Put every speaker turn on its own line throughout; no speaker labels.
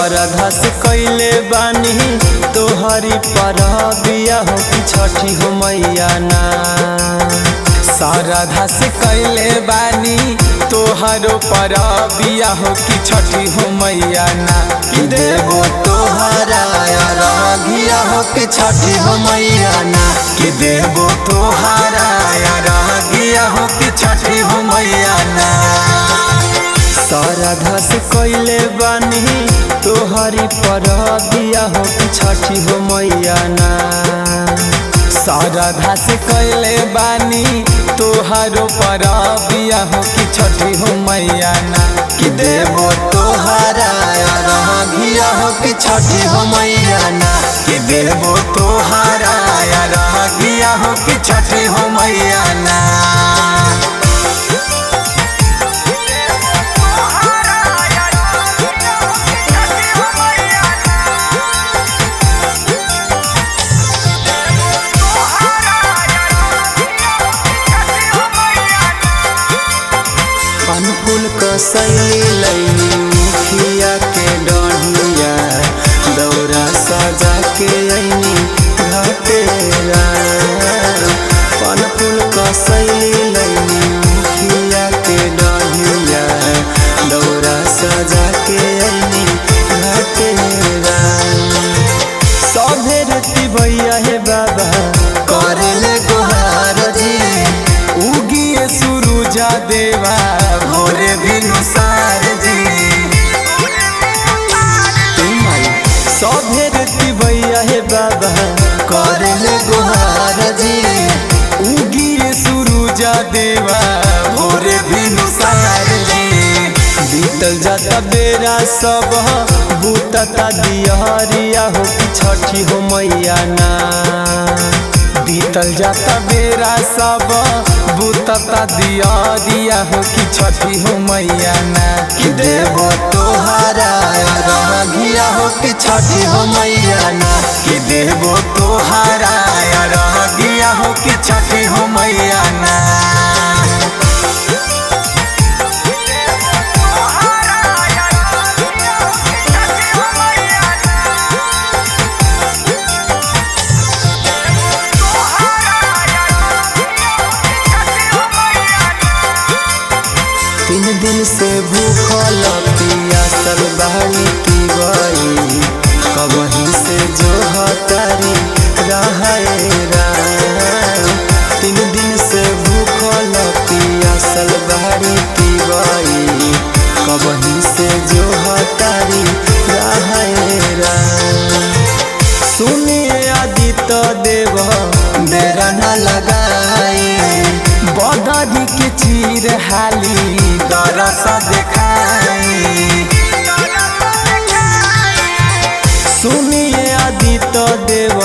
श्रद्धा से कैले बानी तोहरी परबिया हो कि छठी हो मैया ना। श्रद्धा से कैले बानी तोहरो परबिया हो कि छठी हो मैया ना। कि देवो तोहरा रघिया हो कि छठी हो मैया ना। कि देवो तोहरा रघिया हो कि छठी हो मैया ना। श्रद्धा से कैले बानी तोहरी परबिया हो कि छठी हो मैया ना। श्रद्धा से कैले बानी तोहरो परबिया हो कि छठी हो मैया ना। कि देवो तोहरा रघिया हो कि छठी हो मैया ना। कि देवो तोहरा रघिया हो कि छठी हो मैया ना। पान फूल कसैली लैनी मुखिया के डढ़िया दौरा सजा के ऐनी घटेरा। पान फूल कसैली लैनी मुखिया के डढ़िया दौरा सजा के ऐनी घटेरा। सभे रति भैया हे बाबा करेले गोहार जी उगिए सुरुजा देवा भोरे भिनुसार जी। सभे रति भैया हे बाबा करेले गोहार जी उगिए सुरुजा देवा भोरे भिनुसार जी। बीतल जाता बेरा सब बूतता दियरिया हो कि छठी हो मैया ना। बीतल जाता बेरा सब बूतता दियरिया हो कि छठी हो मैया ना। कि देवो तोहरा रघिया हो कि छठी हो मैया ना। कि देवो तोहरा रघिया हो कि छठी हो मैया ना। तीन दिन से भूखल पियासल बाड़ी की गई कबही से जो हतारी रहेरा। तीन दिन से भूखल पियासल बाड़ी की गई कबही से जो हतारी रहेरा। सुनिए आदित्य देव देरा न लगाई बदरी के चीर हाली दरस देखाई। सुनिए आदित्य देव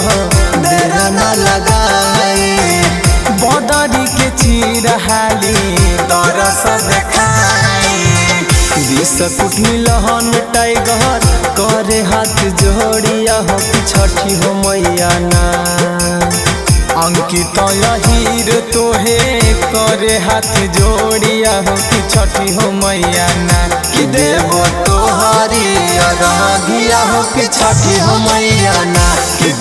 देरा न लगाई बदरी के चीर हाली दरस देखाई। विषकुट मिलहन टाइगर करे हाथ जोड़िया हो कि छठी हो मैया ना। अंकित हीर तोहे करे हाथ जोड़िया हो कि छठी हो मैया ना। कि देवो तोहरी रघिया हो कि छठी हो मैया ना। कि